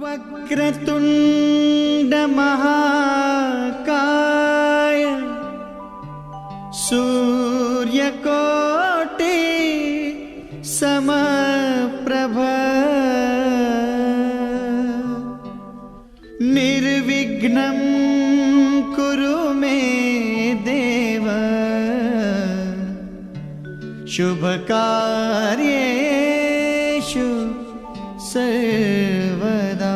वक्रतुंड महाकाय सूर्यकोटि समप्रभ निर्विघ्नं कुरु मे देव शुभकार्येषु सर्वदा।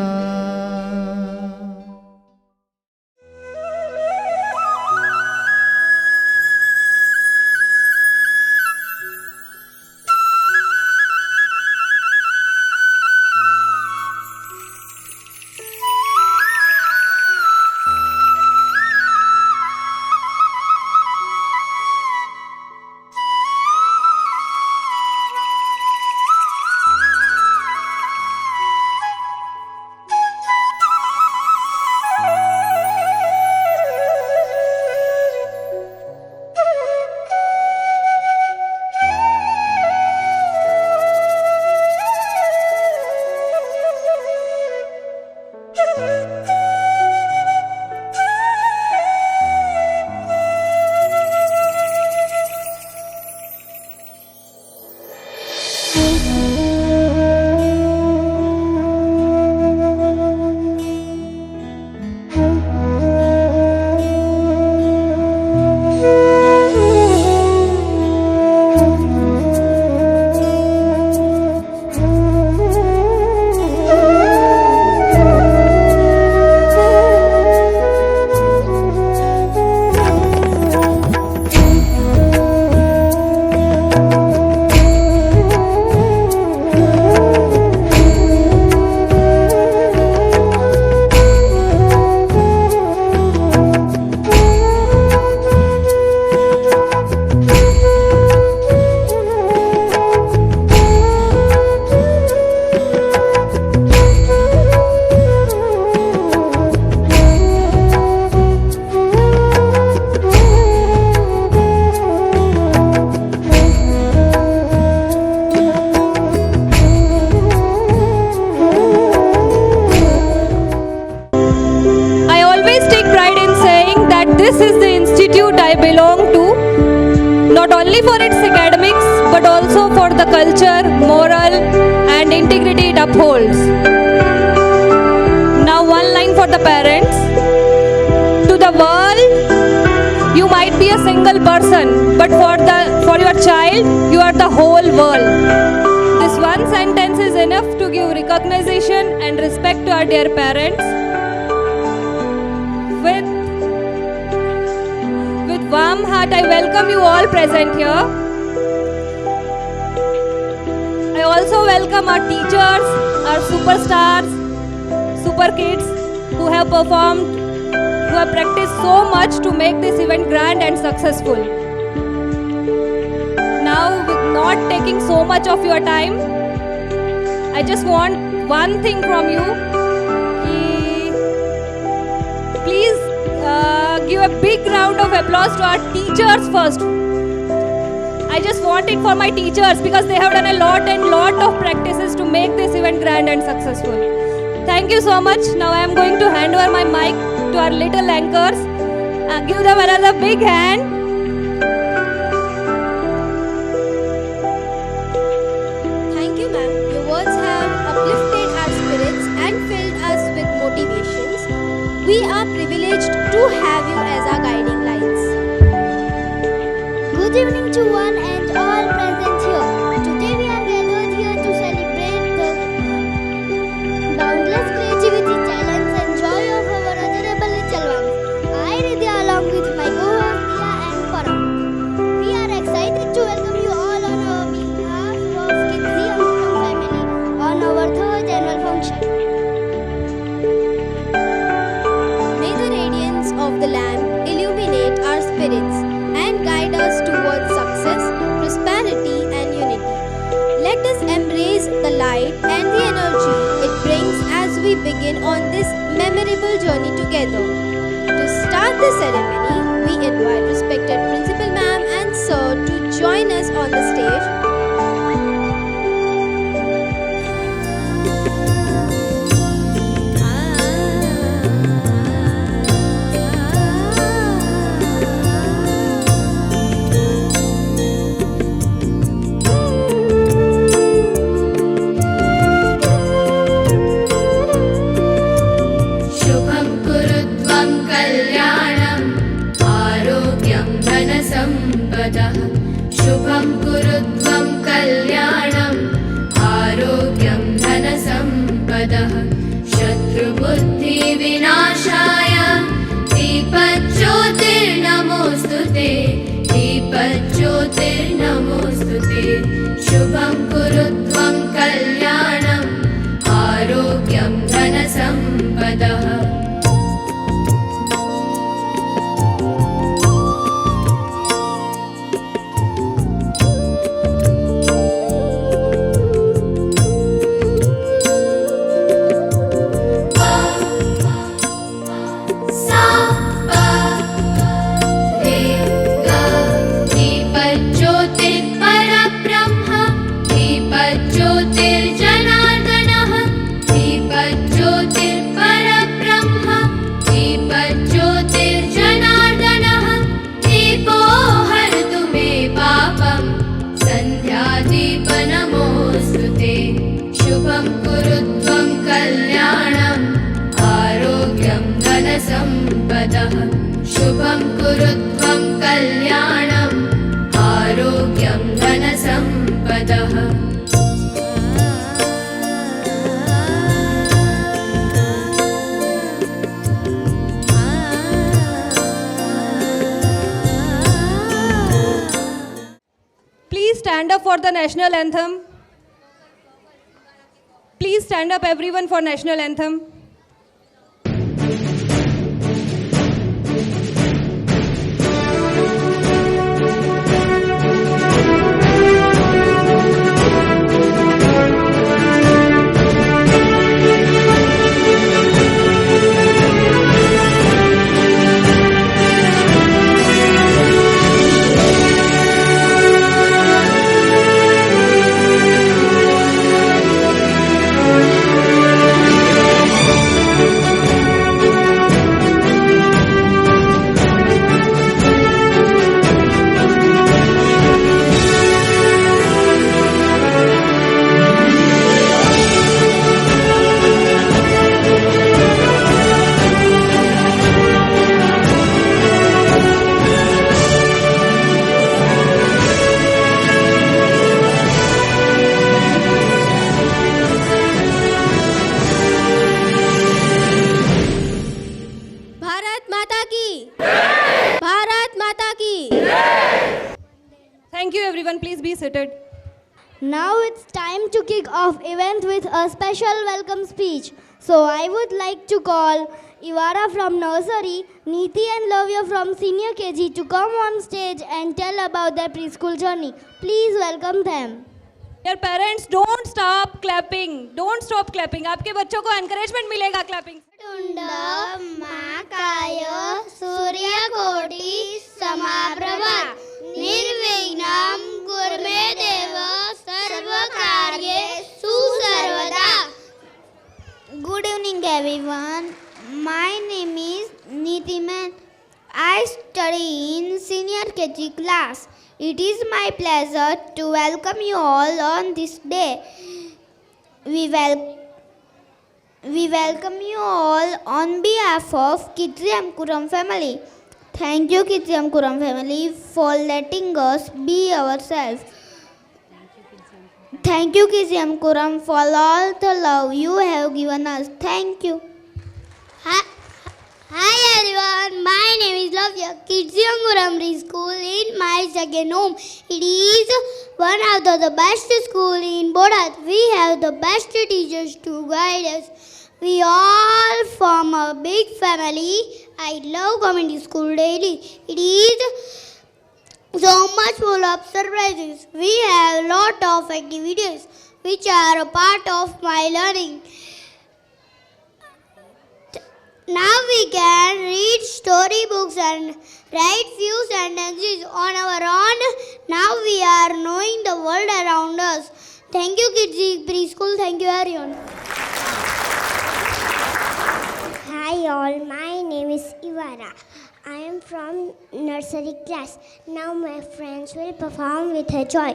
This is the institute I belong to, not only for its academics, but also for the culture, moral and integrity it upholds. Now one line for the parents. To the world, you might be a single person, but for your child, you are the whole world. This one sentence is enough to give recognition and respect to our dear parents. With warm heart, I welcome you all present here. I also welcome our teachers, our superstars, super kids who have performed, who have practiced so much to make this event grand and successful. Now, with not taking so much of your time, I just want one thing from you. Please give a big round of applause to our teachers first. I just want it for my teachers because they have done a lot of practices to make this event grand and successful. Thank you so much. Now I am going to hand over my mic to our little anchors. Give them another big hand. Thank you, ma'am. Your words have uplifted our spirits and filled us with motivations. We are privileged to have you as our guiding lights. Good evening to one and all present here. Today we are gathered here to celebrate the boundless creativity, talents and joy of our adorable little ones. I, Ridya, along with my co-host Dia and Param. We are excited to welcome you all on our behalf of Kids Youngstown family on our third annual function. May the radiance of the lamp illuminate our spirits and guide us towards success, prosperity and unity. Let us embrace the light and the energy it brings as we begin on this memorable journey together. To start the ceremony, we invite respected Principal Ma'am and Sir to join us on the stage. शुभं कुरु त्वं कल्याणम् आरोग्यं धनसम्पदः ज्योतिर्जनार्दनः दीपज्योतिर्परब्रह्म दीपज्योतिर्जनार्दनः दीपो हरतु मे पापं सन्ध्यादीपनमोऽस्तु ते शुभं कुरु त्वं कल्याणम् आरोग्यं धनसम्पदः शुभं कुरु त्वं कल्याणम् आरोग्यं धनसम्पदः Please stand up for the national anthem. Please stand up everyone for national anthem. Thank you everyone. Please be seated. Now it's time to kick off event with a special welcome speech. So I would like to call Ivara from nursery, Neeti and Lavya from senior KG to come on stage and tell about their preschool journey. Please welcome them. Your parents, don't stop clapping. Don't stop clapping. आपके बच्चों को encouragement मिलेगा clapping. महाकाय सूर्यकोटि समाप्रभा निर्विघ्नं कुर्मे देव सर्वकार्येषु सर्वदा. Good evening everyone. My name is Neetiman. I study in senior KG class. It is my pleasure to welcome you all on this day. We welcome you all on behalf of Kidziyam Kuram family. Thank you Kidziyam Kuram family for letting us be ourselves. Thank you Kidziyam Kuram for all the love you have given us. Thank you. Hi everyone, my name is Lavya, Kidziyam Kuram School in my second home. It is one of the best school in Bodat. We have the best teachers to guide us. We all form a big family. I love coming to school daily. It is so much full of surprises. We have lot of activities which are a part of my learning. Now we can read storybooks and write few sentences on our own. Now we are knowing the world around us. Thank you Kids Preschool. Thank you everyone. Hi all, my name is Ivara. I am from nursery class. Now my friends will perform with a joy.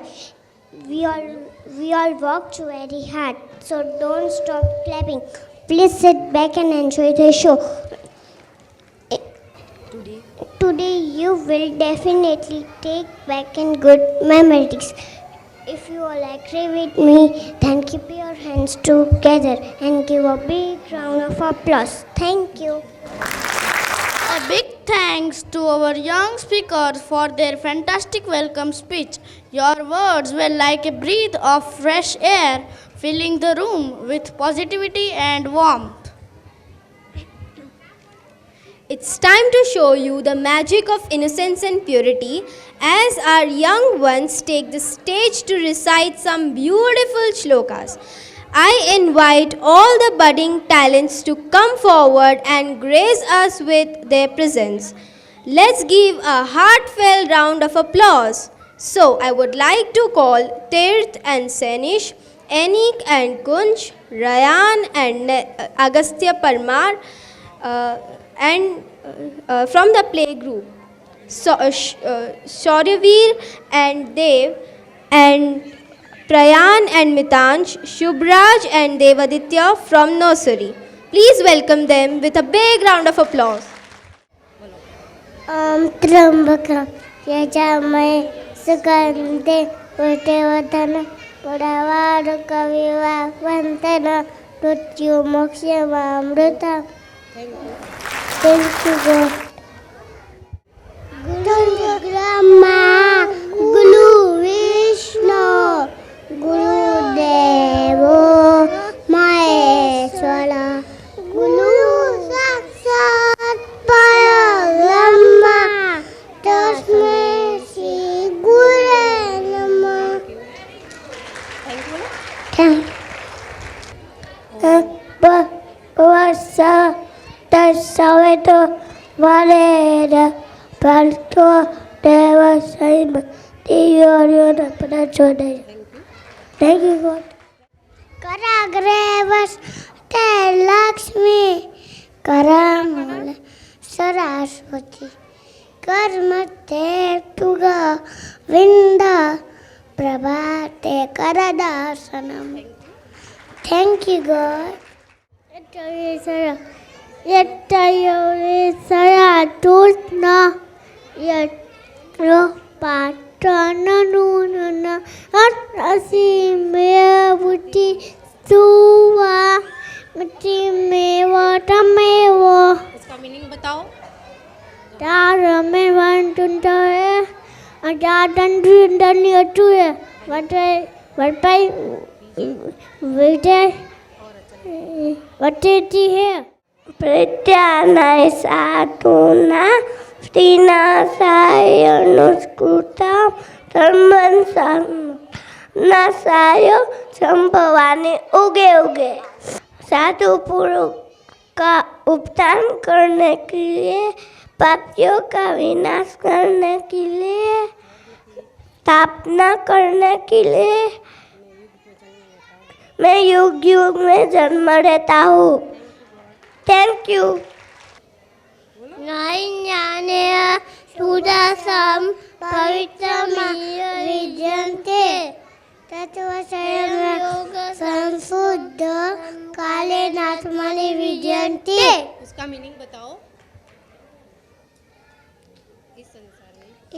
We all worked very hard, so don't stop clapping. Please sit back and enjoy the show. Today you will definitely take back in good memories. If you all agree with me, then keep your hands together and give a big round of applause. Thank you. A big thanks to our young speakers for their fantastic welcome speech. Your words were like a breath of fresh air, filling the room with positivity and warmth. It's time to show you the magic of innocence and purity as our young ones take the stage to recite some beautiful shlokas. I invite all the budding talents to come forward and grace us with their presence. Let's give a heartfelt round of applause. So, I would like to call Tirth and Senish, Enik and Kunj, Rayan and Agastya Parmar, from the play group, Shauryaveer and Dev, and Prayan and Mitansh, Shubhraj and Devaditya from nursery. Please welcome them with a big round of applause. त्र्यंबकं यजामहे सुगन्धे पुष्टिवर्धन पुरवारुकविवाहवन्दन मृत्युमोक्षमामृतम्. Thank you, God. Guru Brahma, Guru Vishnu, Guru Devo Maheshwara, Guru Sakshat Parabrahma, Tasmai Shri Gurave Namah. Thank you. Vasa Tasaveto Valera Palto Deva Saima Diyorona Panachoda. Thank you, God. Karagrevas Te Lakshmi Karamala Saraswati Karmate Tuga Vinda Prabhate Karadasanam. Thank you, God. Yattayavesaya Tutna Yatro Patrananunana Atrasimea Buti Suva Matimewa Tamewa. इसका meaning बताओ. Tarame Vantuntae Ajadandu Yatue What did you hear? Pratyana Satuna Stina Sayonuskuta Tarmansan Nasayo Champavani Uge Uge. साधु पुरुष का उपदान करने के लिए, पापियों का विनाश करने के लिए, स्थापना करने के लिए मैं युग युग में जन्म लेता हूँ. Thank you. ज्ञाने सुदासम पवित्रमियन्ते तत्त्वस्वयं संशुद्ध कालेन आत्मनि विद्यन्ते. इसका मीनिंग बताओ.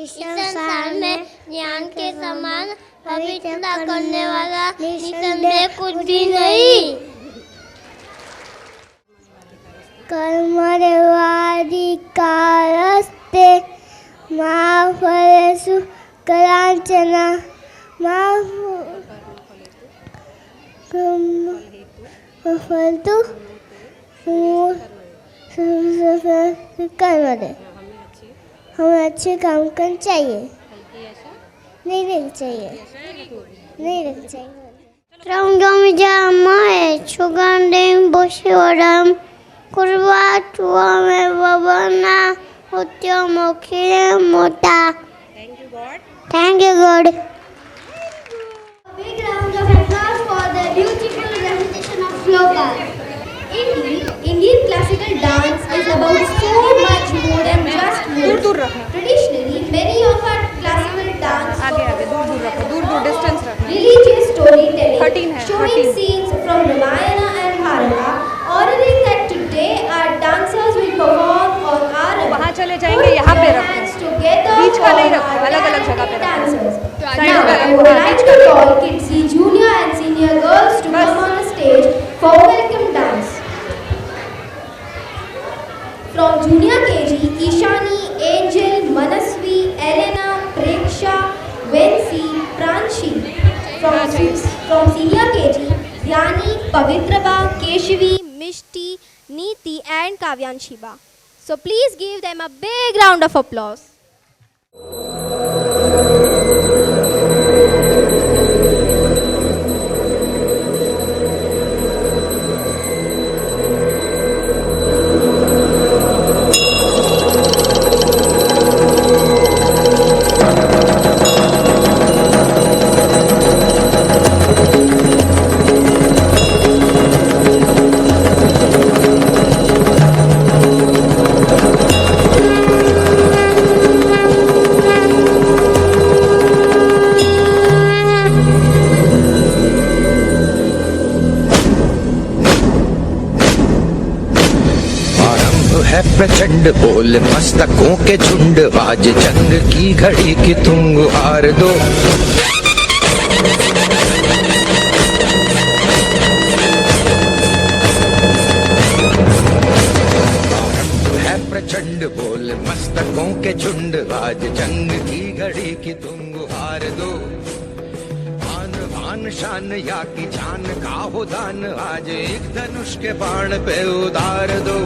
इस संसार में ज्ञान के समान पवित्रता करने वाला निसंदेह कुछ भी नहीं. कर्मण्येवाधिकारस्ते मा फलेषु कदाचन मा फलतु कर्म दे. हमें अच्छे काम करना चाहिए, नहीं रहना चाहिए, नहीं रहना चाहिए. त्रंगमिजामहे सुगन्धिं पुष्टिवर्धनं कुर्वात्वमे ववना उत्तमोक्षिमुता. Thank you God. Thank you, God. Big round of applause for the beautiful recitation of slokas. Indian classical dance is about so much more than just moves. Traditionally, many of our classical dance religious storytelling, showing scenes from Ramayana and Bharata, ordering that today our dancers will perform on our वहाँ चले जाएंगे, यहाँ पे रखो. बीच का नहीं रखो, अलग-अलग जगह पे रखो. Now, I would like to call Kids Junior and Senior girls to come on the stage for welcome dance. From Junior KG, Ishan चाहिए. from senior KG, Dhyani, Pavitraba, Keshavi, Mishti, Neeti and Kavyanshiba. So please give them a big round of applause. है प्रचंड बोल मस्तकों के झुंड, आज जंग की घड़ी की तुम गुहार दो। है प्रचंड बोल मस्तकों के झुंड, आज जंग की घड़ी की तुम गुहार दो। आन बान शान या की जान का हो दान, आज एक धनुष के बाण पे उतार दो।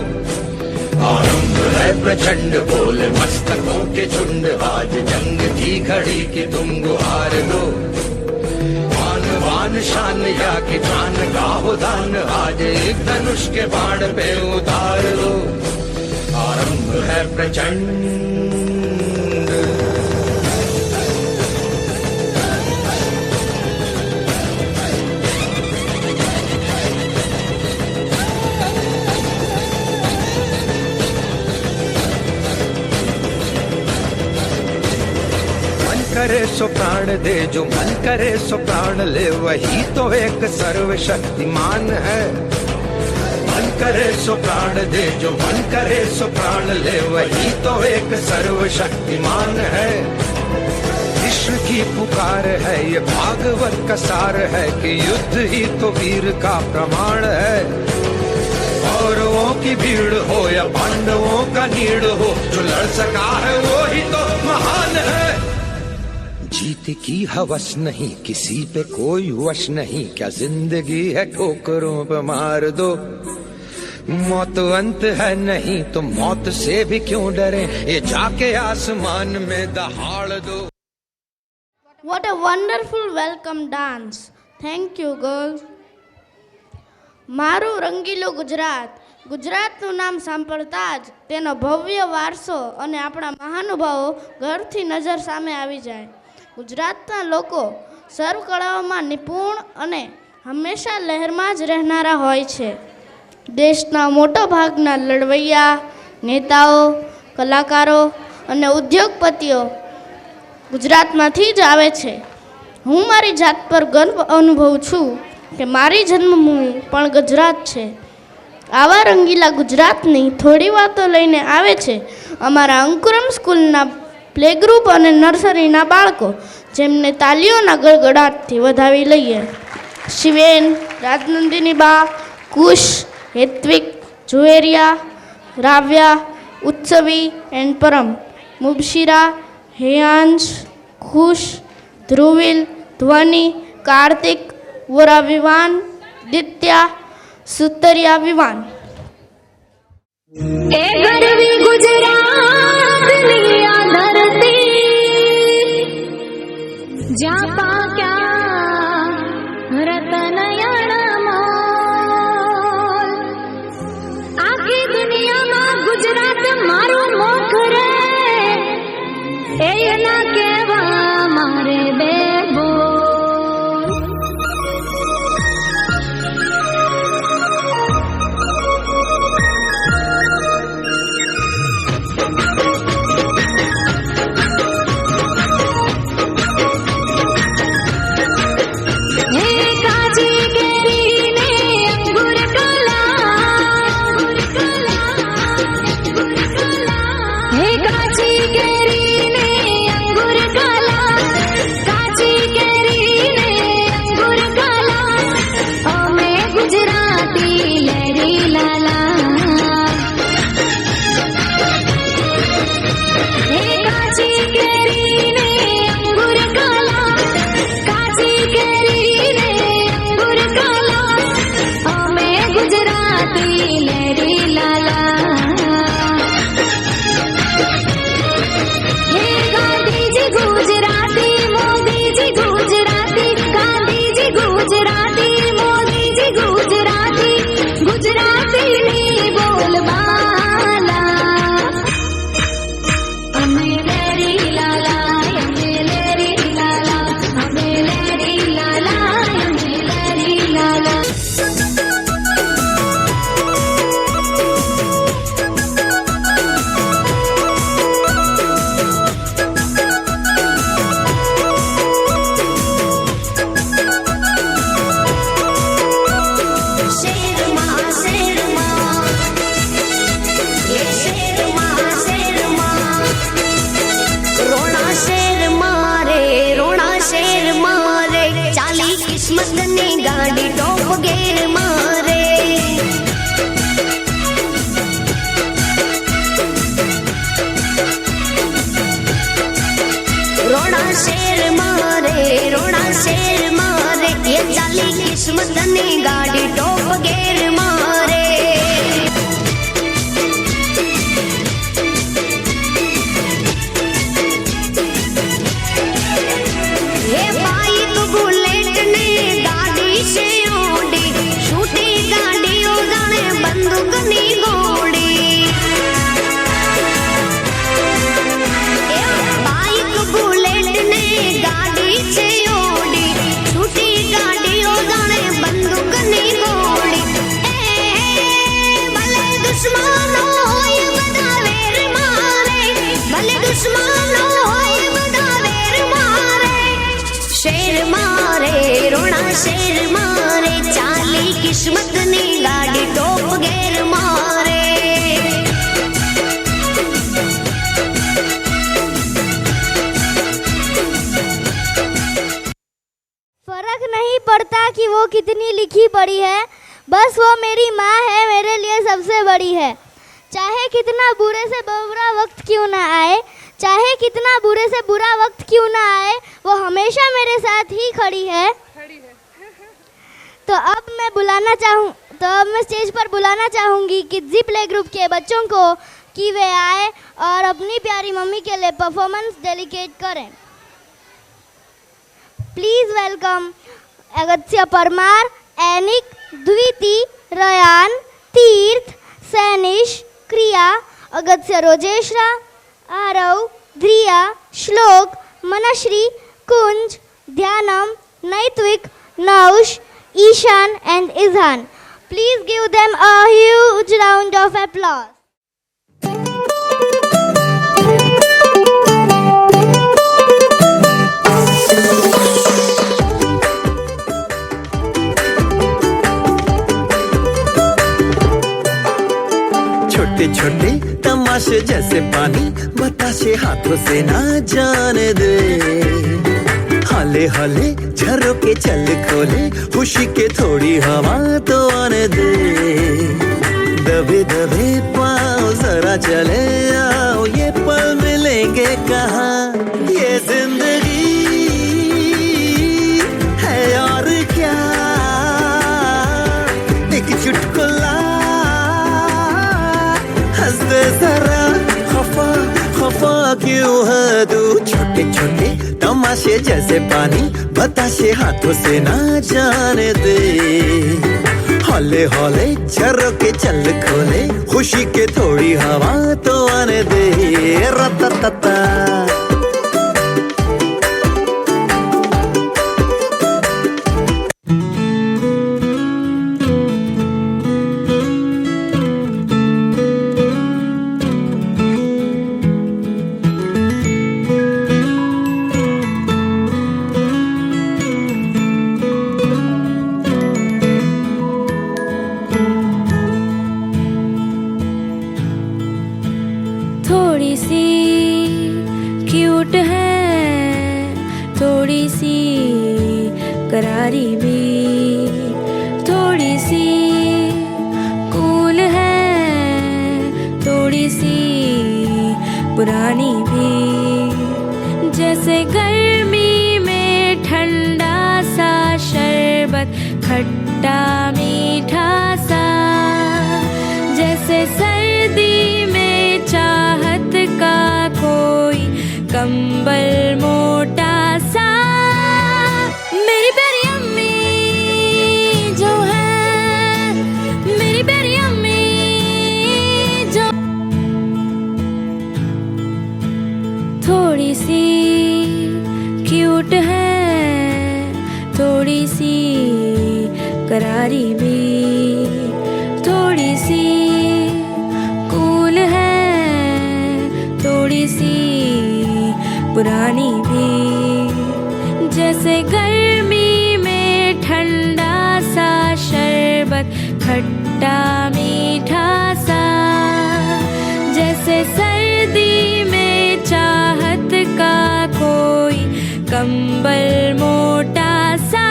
आरंभ है प्रचंड बोल मस्तकों के झुंड, आज जंग की घड़ी की तुम गुहार दो। आन बान शान या की जान का हो दान, आज एक धनुष के बाण पे उतार दो। आरंभ है प्रचंड। करे सो प्राण दे, जो मन करे सो प्राण ले, वही तो एक सर्वशक्तिमान है। मन करे सो प्राण दे, जो मन करे सो प्राण ले, वही तो एक सर्वशक्तिमान है। विश्व की पुकार है ये भागवत का सार है, कि युद्ध ही तो वीर का प्रमाण है। कौरवों की भीड़ हो या पांडवों का नीड़ हो, जो लड़ सका है वो ही तो महान है। जीत की हवस नहीं, किसी पे कोई वश नहीं, क्या जिंदगी है ठोकरों पे मार दो। मौत अंत है नहीं तो मौत से भी क्यों डरे, ये जाके आसमान में दहाड़ दो। What a wonderful welcome dance. Thank you, girls. મારું રંગીલું ગુજરાત. ગુજરાતનું નામ સાંભળતા જ તેનો ભવ્ય વારસો અને આપણા મહાનુભાવો ઘરથી નજર સામે આવી જાય. ગુજરાતના લોકો સર્વ કળાઓમાં નિપુણ અને હંમેશા લહેરમાં જ રહેનારા હોય છે. દેશના મોટા ભાગના લડવૈયા, નેતાઓ, કલાકારો અને ઉદ્યોગપતિઓ ગુજરાતમાંથી જ આવે છે. હું મારી જાત પર ગર્વ અનુભવું છું કે મારી જન્મભૂમિ પણ ગુજરાત છે. આવા રંગીલા ગુજરાતની થોડી વાતો લઈને આવે છે અમારા અંકુરમ સ્કૂલના પ્લે ગ્રુપ અને નર્સરીના બાળકો, જેમને તાલીઓના ગડગડાટથી વધાવી લઈએ. શિવેન, રાજનંદિની બા, કુશ, હેત્વિક, જુવેરિયા, રાવ્યા, ઉત્સવી એન્ડ પરમ, મુબશિરા, હેયાંશ, ખુશ, ધ્રુવિલ, ધ્વનિ, કાર્તિક, વોરા વિવાન, દિત્યા, સુતરિયા વિવાન. એ ગરવી ગુજરાતની આ ધરતી, જ્યાં પાક્યા રતન અણમોલ. આખી દુનિયામાં ગુજરાત મારું મુખ રે, એના કહેવા મારે બે બોલ. કિસ્મતની ગાડી ટોપ ગેર મારે રોડા શેર મારે એ ચાલી કિસ્મતની ગાડી ટોપ ગેર મારે એ બાઈક બુલેટ ને ગાડી છે ઓડી છૂટી ગાડીઓ જાણે બંદૂકની ગોળી એ બાઈક બુલેટ ને ગાડી છે ઓડી છૂટી ગાડીઓ જાણે બંદૂકની ગોળી ભલે દુશ્મનો હોય બધા વેર મારે ભલે દુશ્મનો હોય બધા વેર મારે શેર મારે રોણા શેર મારે ચાલી કિસ્મતની ગાડી ટોપ ગેર મારે फर्क नहीं पड़ता कि वो कितनी लिखी पड़ी है, बस वो मेरी माँ है, मेरे लिए सबसे बड़ी है। चाहे कितना बुरे से बुरा वक्त क्यों ना आए, चाहे कितना बुरे से बुरा वक्त क्यों ना आए, वो हमेशा मेरे साथ ही खड़ी है। तो अब मैं स्टेज पर बुलाना चाहूँगी किड्जी प्ले ग्रुप के बच्चों को कि वे आए और अपनी प्यारी मम्मी के लिए परफॉर्मेंस डेडिकेट करें। Please welcome Agatya Parmar, Anik, Dviti, Ryan, Tirth, Sainish, Kriya, Agatya Rojeshra, Aarav, Dhriya, Shlok, Manashri, Kunj, Dhyanam, Naitvik, Naush, Ishan and Izhan. Please give them a huge round of applause. छोटे छोटे तमाशे जैसे पानी बताशे हाथों से ना जाने दे हाले हाले झरोके चल खोले खुशी के थोड़ी हवा तो आने दे दबे दबे पाँव जरा चले आओ ये पल मिलेंगे कहाँ ये जिंदगी है और क्या एक चुटकुला हंस दे जरा खफा खफा क्यों है तू छोटे छोटे तमाशे जैसे पानी बताशे हाथों से ना जाने दे हौले हौले झरोके चल खोले खुशी के थोड़ी हवा तो आने दे रततता थोड़ी सी क्यूट है, थोड़ी सी करारी भी, थोड़ी सी कूल है, थोड़ी सी पुरानी भी। जैसे गर्मी में ठंडा सा शरबत खट्टा मीठा सा, जैसे सर्दी में चाहत का कोई कंबल मोटा सा। मेरी प्यारी अम्मी जो है, मेरी प्यारी अम्मी जो थोड़ी सी क्यूट है, थोड़ी सी करारी भी, थोड़ी सी कूल है, थोड़ी सी पुरानी भी। जैसे गर्मी में ठंडा सा शरबत खट्टा मीठा सा, जैसे सर्दी में चाहत का कोई कंबल मोटा सा।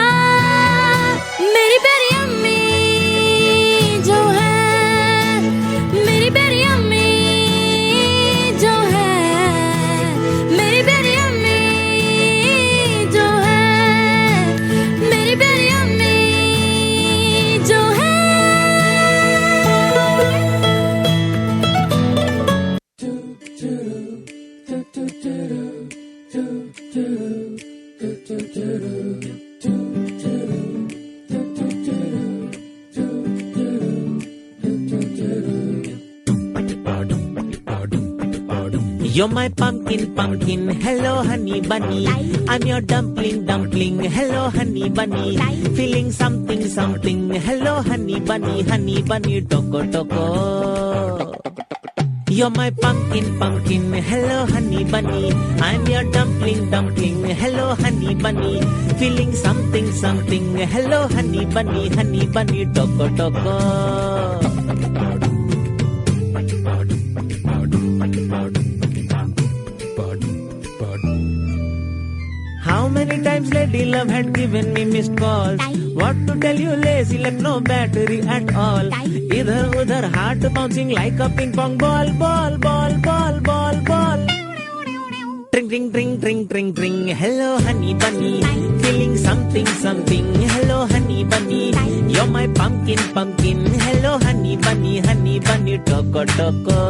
You're my pumpkin, pumpkin. Hello, honey bunny. I'm your dumpling, dumpling. Hello, honey bunny. Feeling something, something. Hello, honey bunny. Toko, toko. You're my pumpkin, pumpkin. Hello, honey bunny. I'm your dumpling, dumpling. Hello, honey bunny. Feeling something, something. Hello, honey bunny. Toko, toko. How many times Lady Love had given me missed calls? What to tell you, lazy left no battery at all. Idhar udhar heart bouncing like a ping pong ball. Tring tring tring tring tring tring. Hello honey bunny, feeling something something. Hello honey bunny, you're my pumpkin pumpkin. Hello honey bunny, toko toko.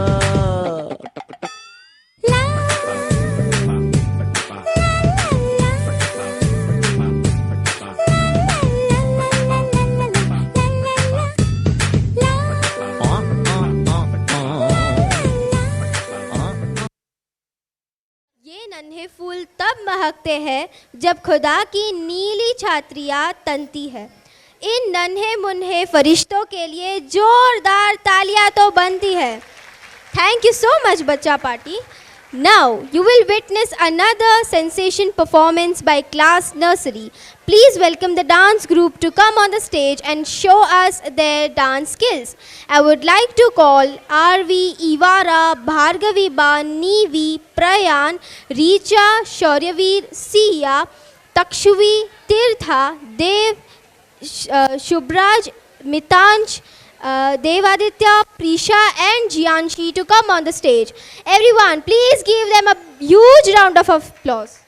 ये नन्हे फूल तब महकते हैं जब खुदा की नीली छात्रियाँ तनती है। इन नन्हे मुन्हे फरिश्तों के लिए जोरदार तालियां तो बनती है। थैंक यू सो मच बच्चा party. Now you will witness another sensation performance by class nursery. Please welcome the dance group to come on the stage and show us their dance skills. I would like to call Arvi, Ivara, Bhargavi Ba, Nivi, Prayan, Richa, Shauryaveer, Siya, Takshuvi, Tirtha, Dev, Shubraj, Mitansh, Devaditya, Prisha and Jianshi to come on the stage. Everyone, please give them a huge round of applause.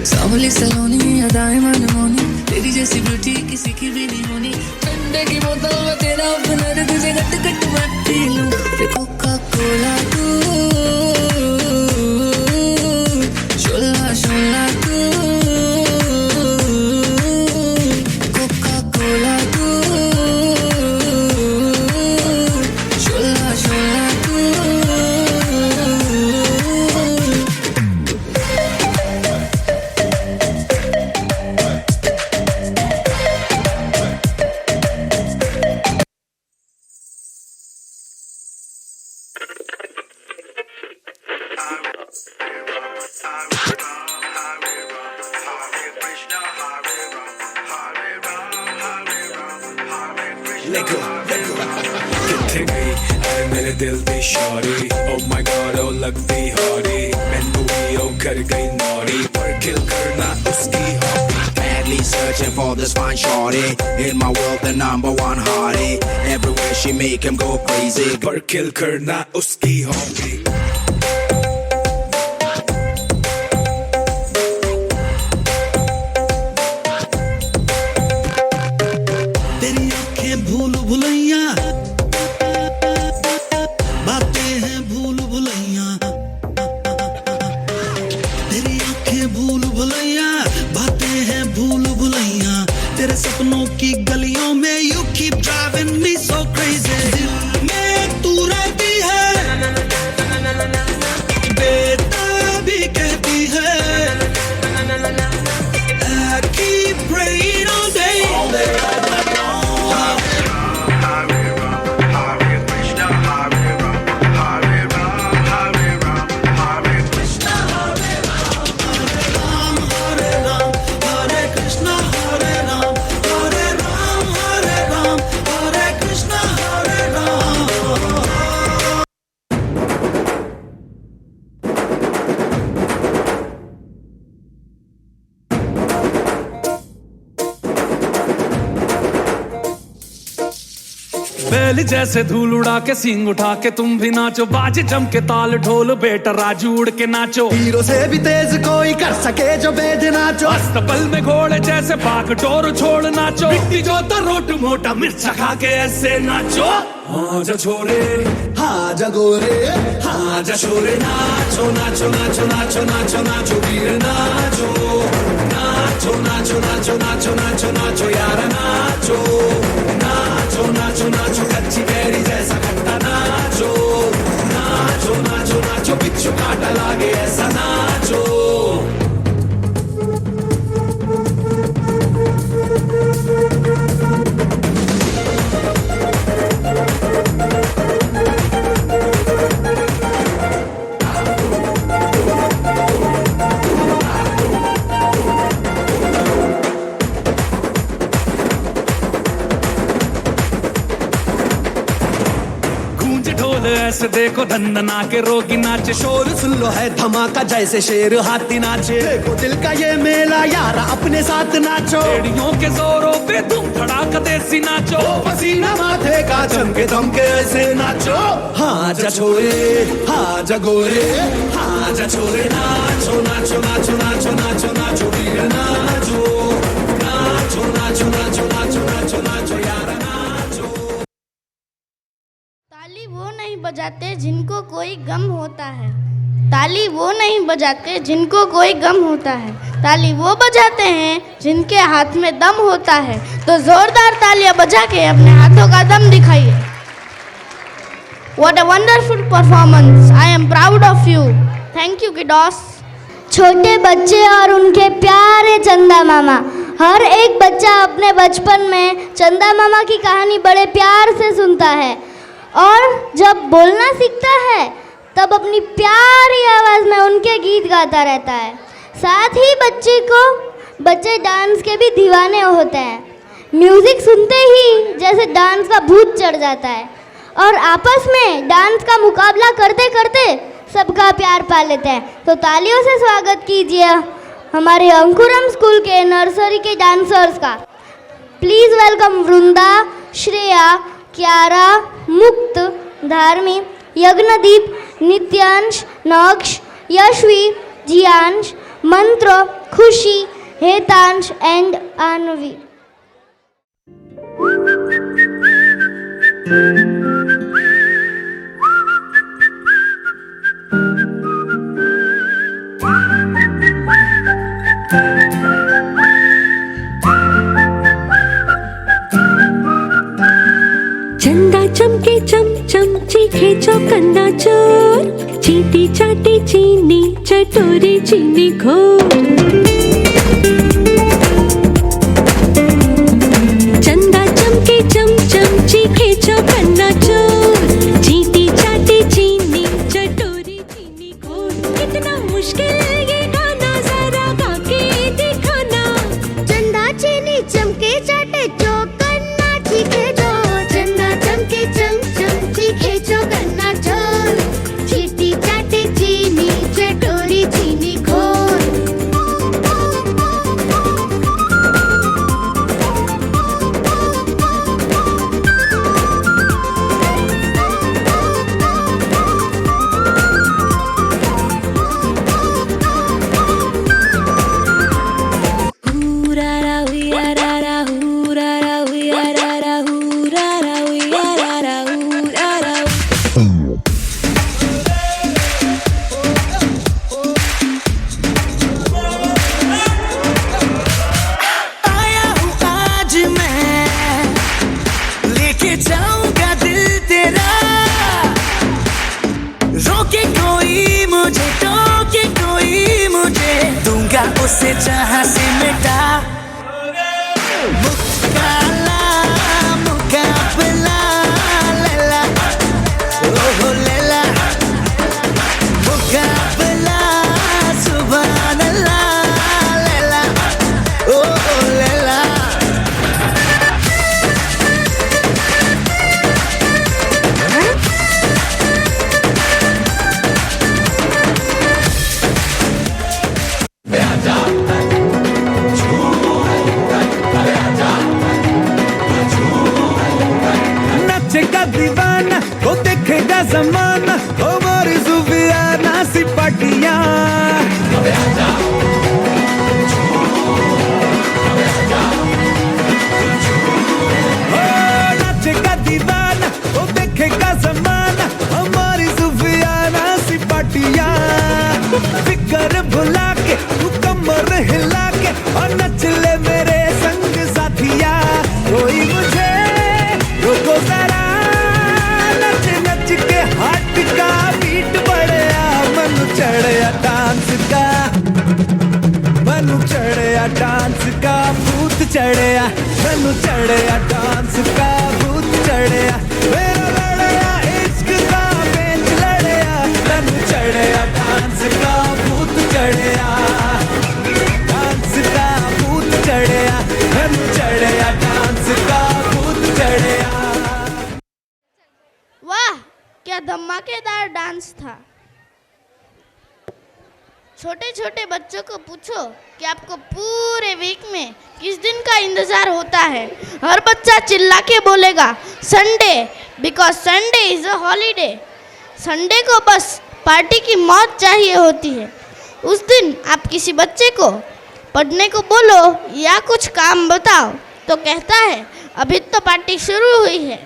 सावली सलोनी अदाएं मनमोनी, तेरी जैसी beauty किसी की भी नहीं होनी। ठंडे की बोतल में तेरा अपना रे, तुझे गट गट मैं पी लूं। कोका कोला तू, शोला शोला तू, कोका कोला तू, शोला शोला तू। किथे गई अरे मेरे दिल दी Shauri, oh my god oh लगती हौरी, मैनू भी ओ कर गई नौरी, पर किल करना उसकी hobby. Madly searching for this fine shorty, in my world the number one hottie, everywhere she make him go crazy, पर किल करना उसकी हॉबी। तेरी आंखें भूल भुलैया, बातें हैं भूल भुलैया। तेरी आंखें भूल भुलैया, बातें हैं भूल भुलैया। तेरे सपनों की गलियों में you keep driving me so crazy। दिल में तू रहती है, बैल जैसे धूल उड़ा के सींग उठा के तुम भी नाचो, बाज जम के ताल ढोल बेटा राजू उड़ के नाचो। हीरो से भी तेज कोई कर सके जो बेद नाचो, अस्तबल में घोड़े जैसे भाग डोर छोड़ नाचो। मिट्टी जो रोट मोटा मिर्चा खा के ऐसे नाचो। हाँ जा छोरे हाँ जगोरे हाँ जा छोरे नाचो नाचो नाचो नाचो नाचो नाचो वीर नाचो नाचो नाचो नाचो नाचो नाचो नाचो यार नाचो नाचो नाचो नाचो कच्ची कैरी जैसा खट्टा नाचो नाचो नाचो नाचो बिच्छू काटा लागे ऐसा नाचो। ऐसे देखो धंधना के रोगी नाचे, शोर सुन लो है धमाका जैसे शेर हाथी नाचे। देखो दिल का ये मेला यारा अपने साथ नाचो, एड़ियों के जोरों पे तुम धड़ाका देसी नाचो। पसीना माथे का चमके दमके ऐसे नाचो। हाँ जा छोरे हाँ जा गोरे हाँ जा छोरे नाचो नाचो नाचो नाचो नाचो नाचो वीर नाचो नाचो नाचो नाचो नाचो नाचो नाचो यार नाचो। ताली वो नहीं बजाते जिनको कोई गम होता है, ताली वो नहीं बजाते जिनको कोई गम होता है, ताली वो बजाते हैं जिनके हाथ में दम होता है। तो जोरदार तालियां बजा के अपने हाथों का दम दिखाइए। What a wonderful performance! I am proud of you. Thank you, kiddos. छोटे बच्चे और उनके प्यारे चंदा मामा। हर एक बच्चा अपने बचपन में चंदा मामा की कहानी बड़े प्यार से सुनता है और जब बोलना सीखता है तब अपनी प्यारी आवाज़ में उनके गीत गाता रहता है। साथ ही बच्चे डांस के भी दीवाने होते हैं। म्यूज़िक सुनते ही जैसे डांस का भूत चढ़ जाता है और आपस में डांस का मुकाबला करते करते सबका प्यार पा लेते हैं। तो तालियों से स्वागत कीजिए हमारे अंकुरम स्कूल के नर्सरी के डांसर्स का। प्लीज़ वेलकम वृंदा, श्रेया, क्यारा, मुक्त, धार्मी, यज्ञदीप, नित्यांश, नक्ष, यशवी, जियांश, मंत्र, खुशी, हेतांश एंड आनवी। चंदा चमके चम चमची खेचो कंदा चोर, चीटी चाटी चीनी चटोरी चीनी खोर। चंदा चमके चम चमची खेचो कंदा चोर, चीटी चाटी चीनी चटोरी चीनी खोर। कितना मुश्किल ये गाना जरा गा के दिखाना। चंदा चीनी चमके चाटे चौकन नाची खेचो, चंदा चमके चम चमची खेचो गन्ना चोर, चीटी चाटे चीनी चटोरी चीनी खोर। उसे जहाँ से मिटा मुकाला मुकाबला लैला ओहो लैला मुकाबला सुभान अल्लाह लैला ओहो लैला। Wer da? चढ़या डांस का, मनु चढ़या डांस का, भूत चढ़या, मनु चढ़या डांस का, भूत चढ़या, मेरा लड़या इश्क का पेच लड़या, मनु चढ़या डांस का, भूत चढ़या, डांस का भूत चढ़या, मनु चढ़या डांस का, भूत चढ़या। वाह, क्या धमाकेदार डांस था। छोटे छोटे बच्चों को पूछो कि आपको पूरे वीक में किस दिन का इंतजार होता है। हर बच्चा चिल्ला के बोलेगा Sunday, because Sunday is a holiday. Sunday को बस पार्टी की मौज चाहिए होती है। उस दिन आप किसी बच्चे को पढ़ने को बोलो या कुछ काम बताओ तो कहता है अभी तो पार्टी शुरू हुई है,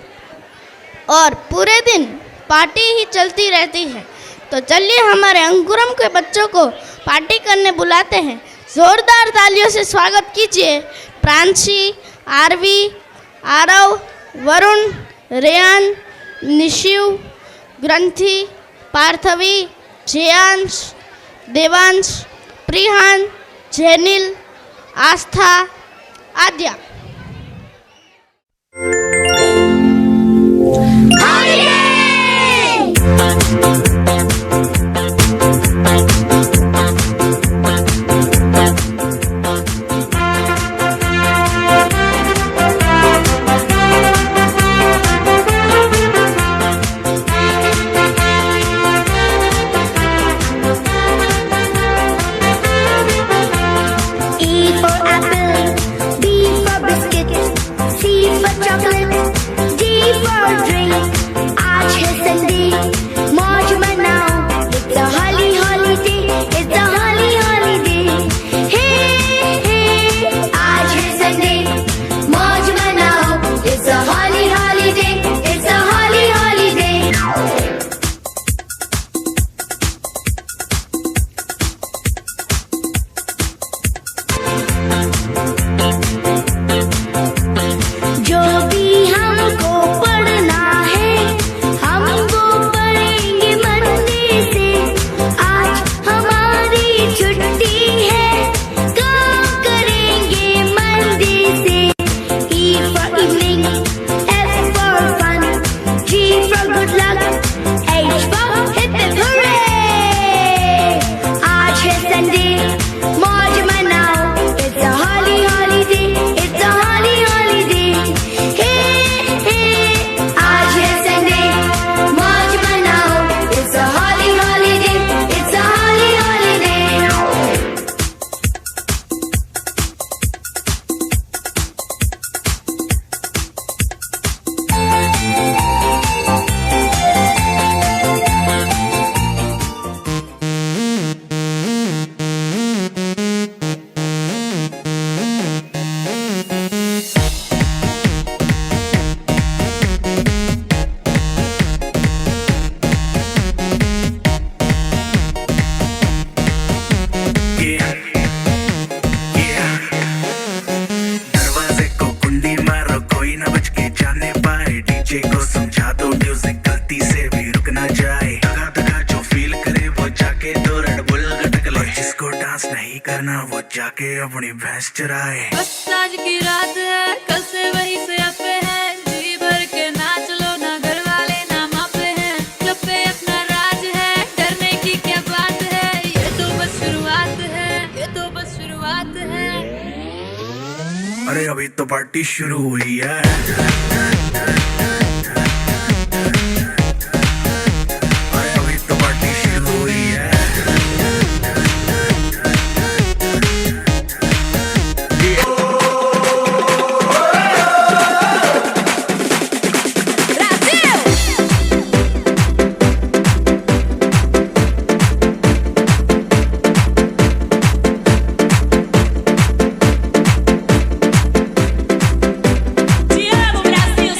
और पूरे दिन पार्टी ही चलती रहती है। तो चलिए हमारे अंकुरम के बच्चों को पार्टी करने बुलाते हैं। जोरदार तालियों से स्वागत कीजिए प्रांशी, आरवी, आरव, वरुण, रेयान, निशिव, ग्रंथी, पार्थवी, जयांश, देवांश, प्रिहान, जैनिल, आस्था, आद्या। जाके अपनी भैंस चराए। बस आज की रात है, कल से वही से अपे है, जी भर के नाच लो ना, घर वाले ना मापे हैं, क्लब पे अपना राज है, डरने की क्या बात है, ये तो बस शुरुआत है, ये तो बस शुरुआत है। अरे अभी तो पार्टी शुरू हुई है। Te amo, Brasil!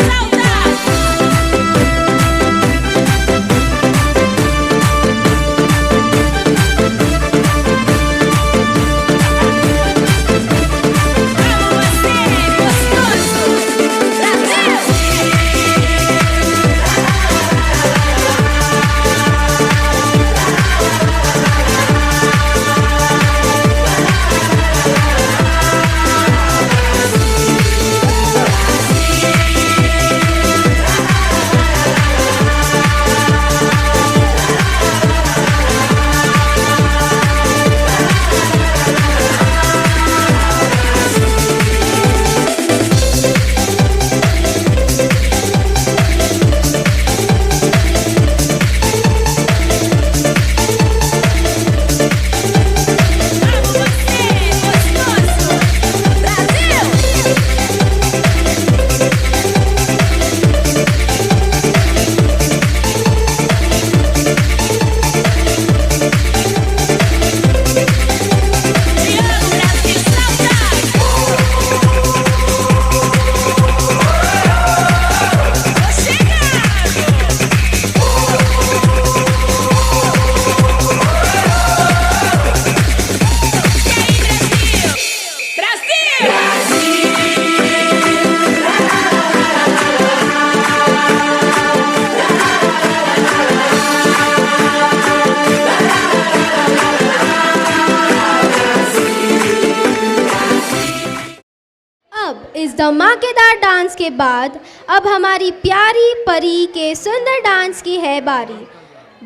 धमाकेदार डांस के बाद अब हमारी प्यारी परी के सुंदर डांस की है बारी।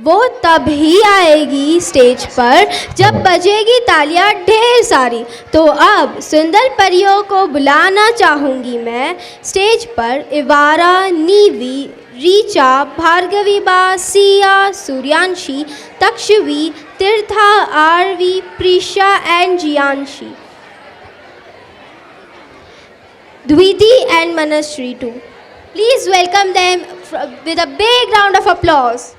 वो तब ही आएगी स्टेज पर जब बजेगी तालियां ढेर सारी। तो अब सुंदर परियों को बुलाना चाहूँगी मैं स्टेज पर। इवारा, नीवी, Richa, Bhargavi ba, Siya, Suryanshi, Takshavi, Tirtha, Aarvi, Prisha and Jiyanshi, Dviti and Manashri too. Please welcome them with a big round of applause.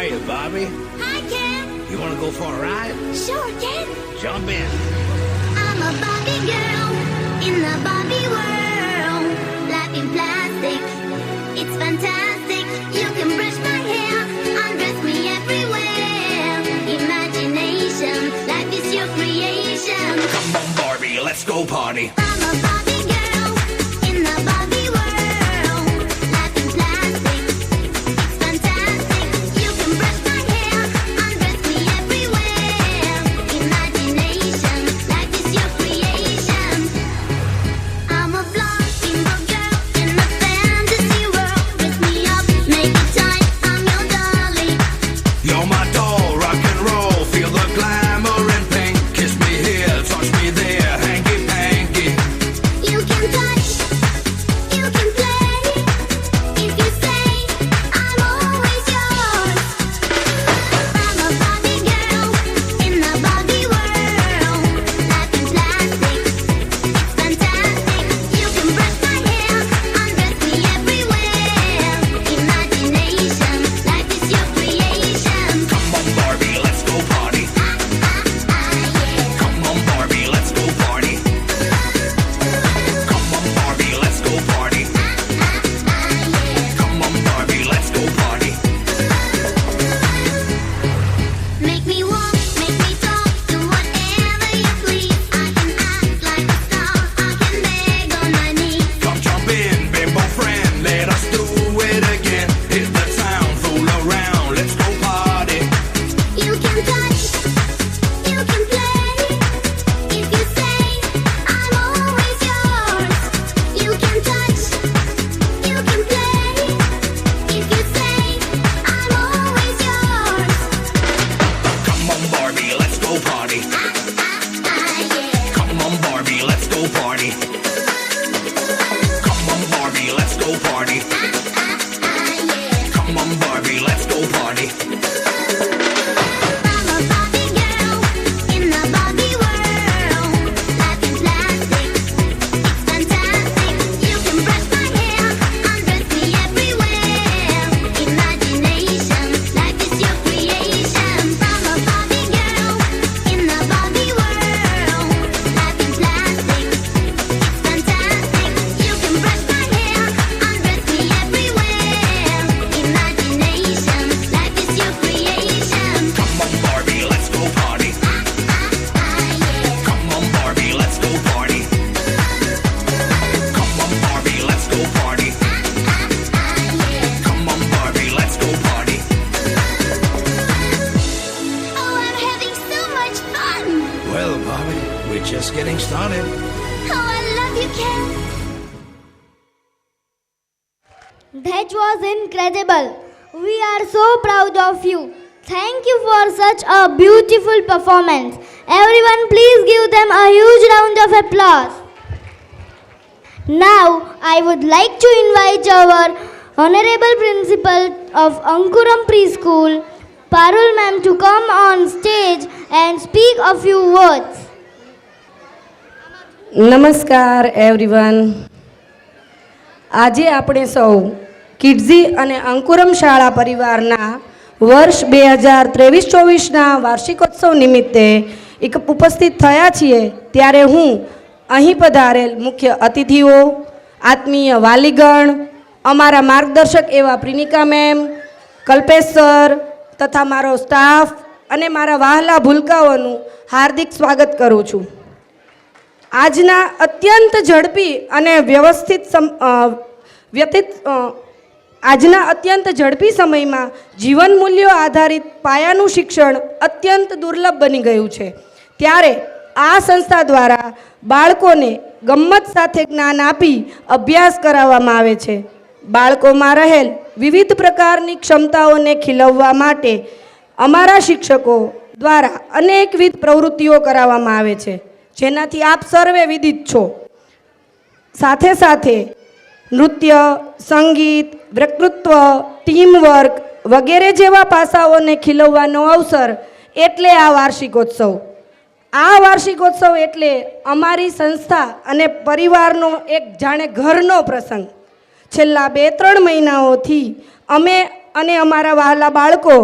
Hiya, Bobby. Hi, Ken. You want to go for a ride? Sure, Ken. Jump in. I'm a Barbie girl in the Barbie world. Life in plastic, it's fantastic. You can brush my hair, undress me everywhere. Imagination, life is your creation. Come on, Barbie, let's go party. I'm a Barbie girl in the Barbie world. Life in plastic, it's fantastic. You can brush my hair, undress me everywhere. Imagination, life is your creation. I'm a blonde steamboat girl in a fantasy world. Dress me getting started. Oh, I love you, Ken. That was incredible. We are so proud of you. Thank you for such a beautiful performance. Everyone, please give them a huge round of applause. Now, I would like to invite our Honorable Principal of Ankuram Preschool, Parul Ma'am, to come on stage and speak a few words. નમસ્કાર everyone. આજે આપણે સૌ કિડઝી અને અંકુરમ શાળા પરિવારના વર્ષ 2023-24ના વાર્ષિકોત્સવ નિમિત્તે ઉપસ્થિત થયા છીએ. ત્યારે હું અહીં પધારેલ મુખ્ય અતિથિઓ, આત્મીય વાલીગણ, અમારા માર્ગદર્શક એવા પ્રિનિકા મેમ, કલ્પેશ સર તથા મારો સ્ટાફ અને મારા વહાલા ભૂલકાઓનું હાર્દિક સ્વાગત કરું છું. આજના અત્યંત ઝડપી અને આજના અત્યંત ઝડપી સમયમાં જીવન મૂલ્યો આધારિત પાયાનું શિક્ષણ અત્યંત દુર્લભ બની ગયું છે. ત્યારે આ સંસ્થા દ્વારા બાળકોને ગમ્મત સાથે જ્ઞાન આપી અભ્યાસ કરાવવામાં આવે છે. બાળકોમાં રહેલ વિવિધ પ્રકારની ક્ષમતાઓને ખીલવવા માટે અમારા શિક્ષકો દ્વારા અનેકવિધ પ્રવૃત્તિઓ કરાવવામાં આવે છે, જેનાથી આપ સર્વે વિદિત છો. સાથે સાથે નૃત્ય, સંગીત, વક્તૃત્વ, ટીમવર્ક વગેરે જેવા પાસાઓને ખીલવવાનો અવસર એટલે આ વાર્ષિકોત્સવ. આ વાર્ષિકોત્સવ એટલે અમારી સંસ્થા અને પરિવારનો એક જાણે ઘરનો પ્રસંગ. છેલ્લા 2-3 મહિનાઓથી અમે અને અમારા વહાલા બાળકો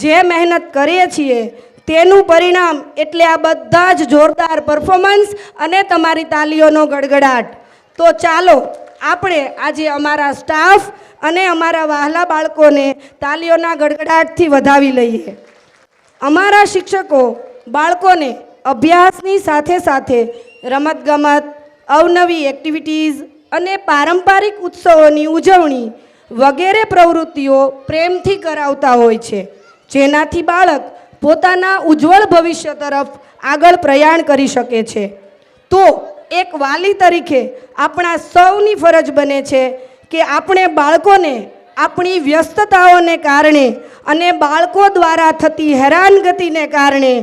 જે મહેનત કરીએ છીએ તેનું પરિણામ એટલે આ બધા જ જોરદાર પરફોર્મન્સ અને તમારી તાલીઓનો ગડગડાટ. તો ચાલો આપણે આજે અમારા સ્ટાફ અને અમારા વહાલા બાળકોને તાલીઓના ગડગડાટથી વધાવી લઈએ. અમારા શિક્ષકો બાળકોને અભ્યાસની સાથે સાથે રમતગમત, અવનવી એક્ટિવિટીઝ અને પારંપરિક ઉત્સવોની ઉજવણી વગેરે પ્રવૃત્તિઓ પ્રેમથી કરાવતા હોય છે, જેનાથી બાળક પોતાના ઉજ્જવળ ભવિષ્ય તરફ આગળ પ્રયાણ કરી શકે છે. તો એક વાલી તરીકે આપણા સૌની ફરજ બને છે કે આપણે બાળકોને આપણી વ્યસ્તતાઓને કારણે અને બાળકો દ્વારા થતી હેરાનગતિને કારણે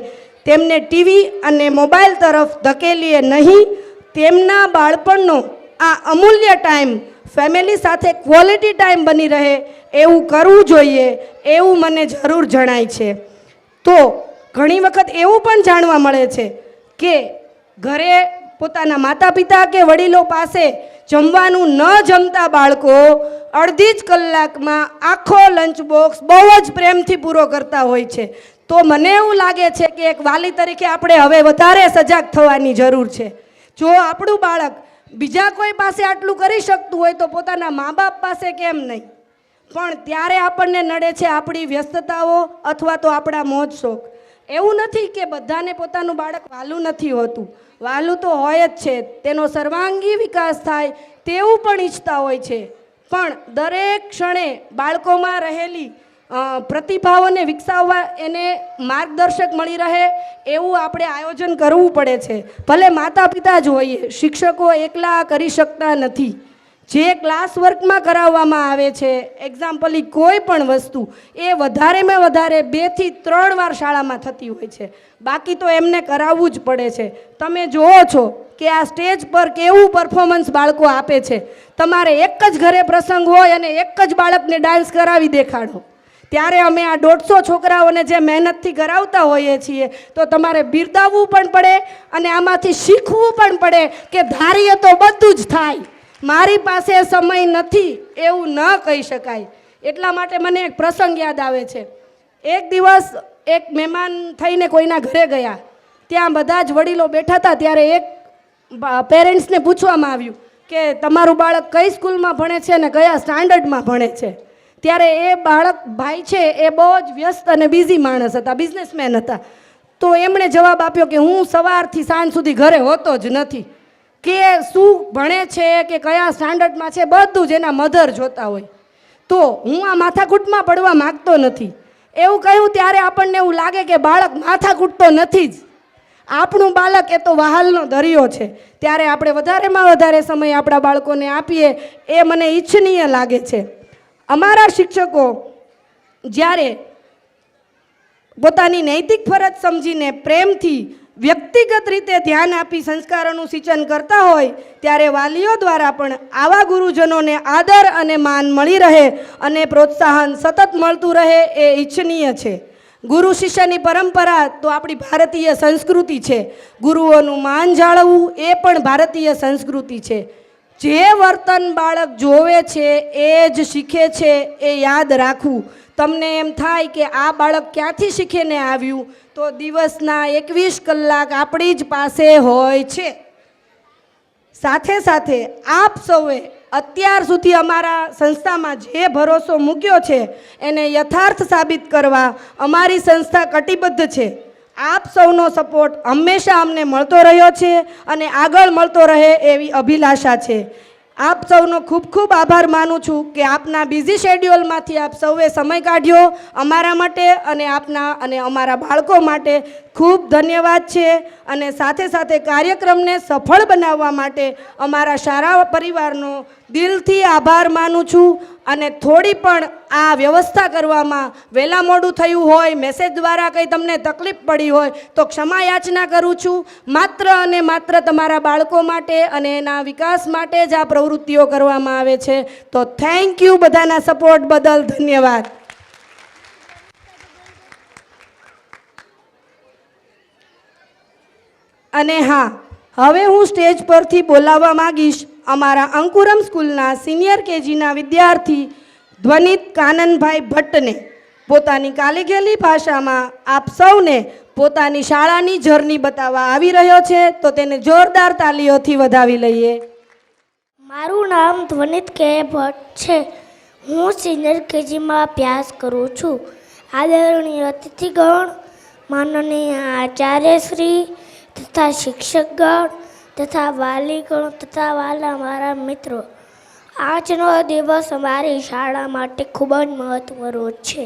તેમને ટીવી અને મોબાઈલ તરફ ધકેલીએ નહીં. તેમના બાળપણનો આ અમૂલ્ય ટાઈમ ફેમિલી સાથે ક્વોલિટી ટાઈમ બની રહે એવું કરવું જોઈએ, એવું મને જરૂર જણાય છે. તો ઘણી વખત એવું પણ જાણવા મળે છે કે ઘરે પોતાના માતા પિતા કે વડીલો પાસે જમવાનું ન જમતા બાળકો અડધી જ કલાકમાં આખો લંચ બોક્સ બહુ જ પ્રેમથી પૂરો કરતા હોય છે. તો મને એવું લાગે છે કે એક વાલી તરીકે આપણે હવે વધારે સજાગ થવાની જરૂર છે. જો આપણું બાળક બીજા કોઈ પાસે આટલું કરી શકતું હોય તો પોતાના મા બાપ પાસે કેમ નહીં? પણ ત્યારે આપણને નડે છે આપણી વ્યસ્તતાઓ અથવા તો આપણા મોજ શોખ. એવું નથી કે બધાને પોતાનું બાળક વહાલું નથી હોતું, વહાલું તો હોય જ છે, તેનો સર્વાંગી વિકાસ થાય તેવું પણ ઈચ્છતા હોય છે. પણ દરેક ક્ષણે બાળકોમાં રહેલી પ્રતિભાઓને વિકસાવવા એને માર્ગદર્શક મળી રહે એવું આપણે આયોજન કરવું પડે છે. ભલે માતા પિતા જ હોઈએ, શિક્ષકો એકલા કરી શકતા નથી. જે ક્લાસ વર્કમાં કરાવવામાં આવે છે, એક્ઝામ્પલી કોઈ પણ વસ્તુ, એ વધારેમાં વધારે 2 થી 3 વાર શાળામાં થતી હોય છે. બાકી તો એમને કરાવવું જ પડે છે. તમે જુઓ છો કે આ સ્ટેજ પર કેવું પરફોર્મન્સ બાળકો આપે છે. તમારે એક જ ઘરે પ્રસંગ હોય અને એક જ બાળકને ડાન્સ કરાવી દેખાડો, ત્યારે અમે આ 150 છોકરાઓને જે મહેનતથી કરાવતા હોઈએ છીએ તો તમારે બિરદાવવું પણ પડે અને આમાંથી શીખવું પણ પડે કે ધારીએ તો બધું જ થાય, મારી પાસે સમય નથી એવું ન કહી શકાય. એટલા માટે મને એક પ્રસંગ યાદ આવે છે. એક દિવસ એક મહેમાન થઈને કોઈના ઘરે ગયા, ત્યાં બધા જ વડીલો બેઠા હતા. ત્યારે એક પેરેન્ટ્સને પૂછવામાં આવ્યું કે તમારું બાળક કઈ સ્કૂલમાં ભણે છે અને કયા સ્ટાન્ડર્ડમાં ભણે છે. ત્યારે એ બાળક ભાઈ છે એ બહુ જ વ્યસ્ત અને બિઝી માણસ હતા, બિઝનેસમેન હતા. તો એમણે જવાબ આપ્યો કે હું સવારથી સાંજ સુધી ઘરે હોતો જ નથી, કે શું ભણે છે કે કયા સ્ટાન્ડર્ડમાં છે બધું જ એના મધર જોતા હોય. તો હું આ માથાકૂટમાં પડવા માગતો નથી એવું કહ્યું. ત્યારે આપણને એવું લાગે કે બાળક માથાકૂટ તો નથી જ, આપણું બાળક એ તો વહાલનો દરિયો છે, ત્યારે આપણે વધારેમાં વધારે સમય આપણા બાળકોને આપીએ એ મને ઈચ્છનીય લાગે છે. અમારા શિક્ષકો જ્યારે પોતાની નૈતિક ફરજ સમજીને પ્રેમથી વ્યક્તિગત રીતે ધ્યાન આપી સંસ્કારોનું સિંચન કરતા હોય ત્યારે વાલીઓ દ્વારા પણ આવા ગુરુજનોને આદર અને માન મળી રહે અને પ્રોત્સાહન સતત મળતું રહે એ ઈચ્છનીય છે. ગુરુ શિષ્યની પરંપરા તો આપણી ભારતીય સંસ્કૃતિ છે. ગુરુઓનું માન જાળવવું એ પણ ભારતીય સંસ્કૃતિ છે. જે વર્તન બાળક જોવે છે એ જ શીખે છે એ યાદ રાખવું. તમને એમ થાય કે આ બાળક ક્યાંથી શીખીને આવ્યું, તો દિવસના 21 કલાક આપણી જ પાસે હોય છે. સાથે સાથે આપ સૌએ અત્યાર સુધી અમારા સંસ્થામાં જે ભરોસો મૂક્યો છે એને યથાર્થ સાબિત કરવા અમારી સંસ્થા કટિબદ્ધ છે. આપ સૌનો સપોર્ટ હંમેશા અમને મળતો રહ્યો છે અને આગળ મળતો રહે એવી અભિલાષા છે. આપ સૌનો ખૂબ ખૂબ આભાર માનું છું કે આપના બિઝી શેડ્યુલમાંથી આપ સૌએ સમય કાઢ્યો અમારા માટે અને આપના અને અમારા બાળકો માટે. ખૂબ ધન્યવાદ છે. અને સાથે સાથે કાર્યક્રમને સફળ બનાવવા માટે અમારા શાળા પરિવારનો દિલથી આભાર માનું છું. અને થોડી પણ આ વ્યવસ્થા કરવામાં વહેલા મોડું થયું હોય, મેસેજ દ્વારા કંઈ તમને તકલીફ પડી હોય તો ક્ષમા યાચના કરું છું. માત્ર અને માત્ર તમારા બાળકો માટે અને એના વિકાસ માટે જ આ પ્રવૃત્તિઓ કરવામાં આવે છે. તો થેન્ક યુ બધાના સપોર્ટ બદલ. ધન્યવાદ. અને હા, હવે હું સ્ટેજ પરથી બોલાવવા માંગીશ અમારા અંકુરમ સ્કૂલના સિનિયર કેજીના વિદ્યાર્થી ધ્વનિત કાનનભાઈ ભટ્ટને. પોતાની કાલીગેલી ભાષામાં આપ સૌને પોતાની શાળાની જર્ની બતાવવા આવી રહ્યો છે, તો તેને જોરદાર તાલીઓથી વધાવી લઈએ. મારું નામ ધ્વનિત કે ભટ્ટ છે. હું સિનિયર કેજીમાં અભ્યાસ કરું છું. આદરણીય અતિથિગણ, માનનીય આચાર્યશ્રી તથા શિક્ષકગણ તથા વાલીગણ તથા વાલા મારા મિત્રો, આજનો દિવસ અમારી શાળા માટે ખૂબ જ મહત્વનો છે.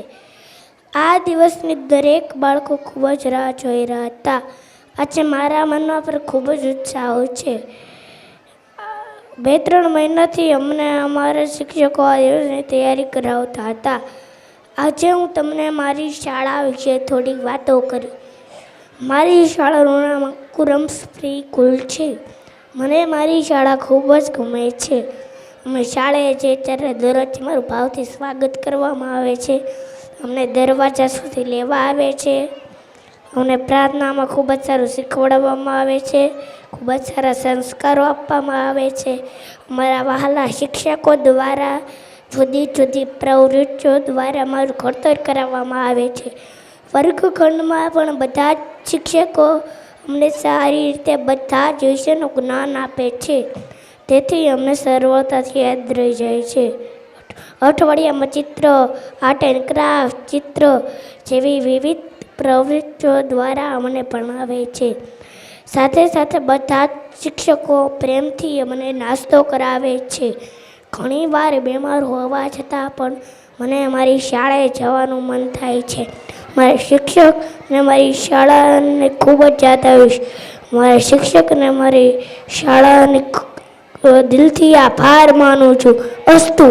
આ દિવસની દરેક બાળકો ખૂબ જ રાહ જોઈ રહ્યા હતા. આજે મારા મનમાં પર ખૂબ જ ઉત્સાહ છે. 2-3 મહિનાથી અમને અમારા શિક્ષકો આ દિવસની તૈયારી કરાવતા હતા. આજે હું તમને મારી શાળા વિશે થોડીક વાતો કરી. મારી શાળાનું નામ અંકુરમ પ્રી સ્કૂલ છે. મને મારી શાળા ખૂબ જ ગમે છે. અમે શાળાએ જઈએ ત્યારે દરરોજ મારું ભાવથી સ્વાગત કરવામાં આવે છે. અમને દરવાજા સુધી લેવા આવે છે. અમને પ્રાર્થનામાં ખૂબ જ સારું શીખવાડવામાં આવે છે. ખૂબ જ સારા સંસ્કારો આપવામાં આવે છે. અમારા વહાલા શિક્ષકો દ્વારા જુદી જુદી પ્રવૃત્તિઓ દ્વારા મારું ઘડતર કરાવવામાં આવે છે. વર્ગખંડમાં પણ બધા જ શિક્ષકો અમને સારી રીતે બધા જ વિષયનું જ્ઞાન આપે છે. તેથી અમને સરળતાથી યાદ રહી જાય છે. અઠવાડિયામાં ચિત્ર, આર્ટ એન્ડ ક્રાફ્ટ, ચિત્ર જેવી વિવિધ પ્રવૃત્તિઓ દ્વારા અમને ભણાવે છે. સાથે સાથે બધા જ શિક્ષકો પ્રેમથી અમને નાસ્તો કરાવે છે. ઘણીવાર બીમાર હોવા છતાં પણ મને મારી શાળાએ જવાનું મન થાય છે. મારા શિક્ષક અને મારી શાળાને ખૂબ જ યાદ આવીશ. મારા શિક્ષકને મારી શાળાને દિલથી આભાર માનું છું. અસ્તુ.